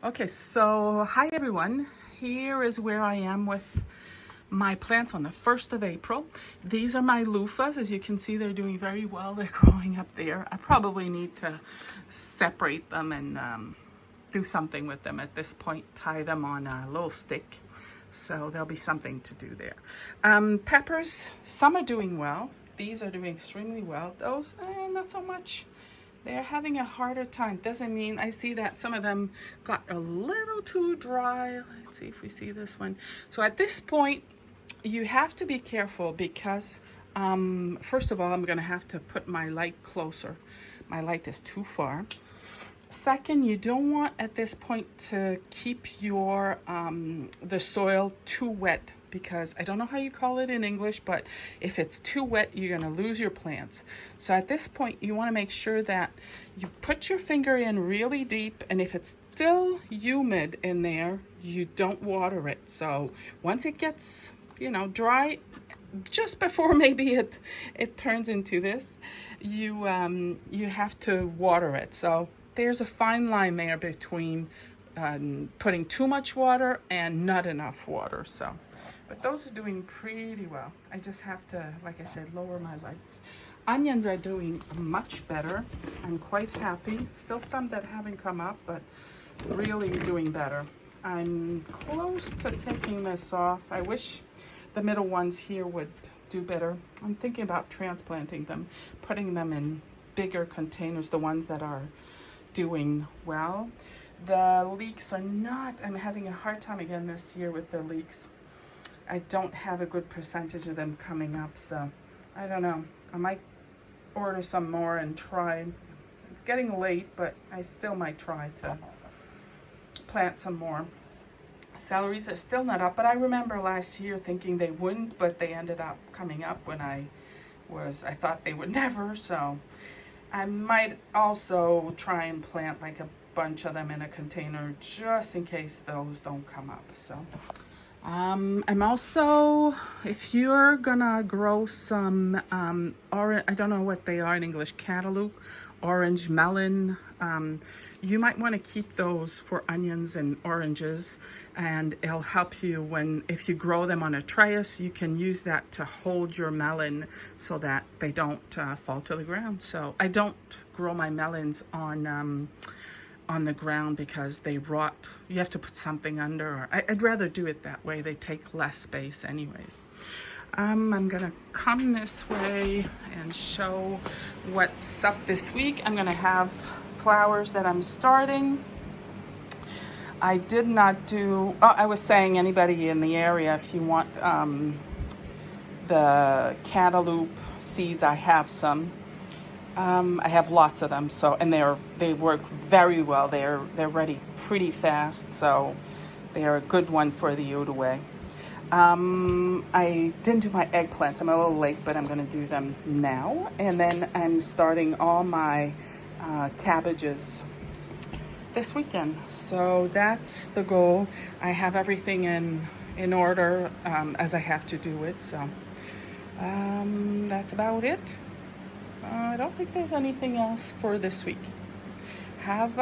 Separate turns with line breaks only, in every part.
Okay, so hi everyone. Here is where I am with my plants on the 1st of April. These are my loofahs. As you can see, they're doing very well. They're growing up there. I probably need to separate them and do something with them at this point. Tie them on a little stick. So there'll be something to do there. Peppers, some are doing well. These are doing extremely well. Those, not so much. They're having a harder time. Doesn't mean, I see that some of them got a little too dry. Let's see if we see this one. So at this point, you have to be careful because, first of all, I'm gonna have to put my light closer. My light is too far. Second, you don't want at this point to keep your the soil too wet, because I don't know how you call it in English, but if it's too wet, you're gonna lose your plants. So at this point, you wanna make sure that you put your finger in really deep, and if it's still humid in there, you don't water it. So once it gets, dry, just before maybe it turns into this, you have to water it. So there's a fine line there between putting too much water and not enough water. So, but those are doing pretty well. I just have to, like I said, lower my lights. Onions are doing much better. I'm quite happy. Still some that haven't come up, but really doing better. I'm close to taking this off. I wish the middle ones here would do better. I'm thinking about transplanting them, putting them in bigger containers, the ones that are doing well. The leeks are not, I'm having a hard time again this year with the leeks. I don't have a good percentage of them coming up, so I don't know. I might order some more and try. It's getting late, but I still might try to plant some more. Celeries are still not up, but I remember last year thinking they wouldn't, but they ended up coming up when I thought they would never, so I might also try and plant like a bunch of them in a container just in case those don't come up. So I'm also, if you're gonna grow some I don't know what they are in English, cantaloupe, orange melon, you might want to keep those for onions and oranges, and it'll help you if you grow them on a trellis, you can use that to hold your melon so that they don't fall to the ground. So I don't grow my melons on the ground because they rot. You have to put something under, or I'd rather do it that way. They take less space anyways. I'm gonna come this way and show what's up this week. I'm gonna have flowers that I'm starting. I did not do, I was saying anybody in the area, if you want the cantaloupe seeds, I have some. I have lots of them, so, and they work very well. They're ready pretty fast, so they are a good one for the Udaway. I didn't do my eggplants. I'm a little late, but I'm going to do them now. And then I'm starting all my cabbages this weekend. So that's the goal. I have everything in order as I have to do it. So that's about it. I don't think there's anything else for this week. Have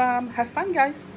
fun, guys.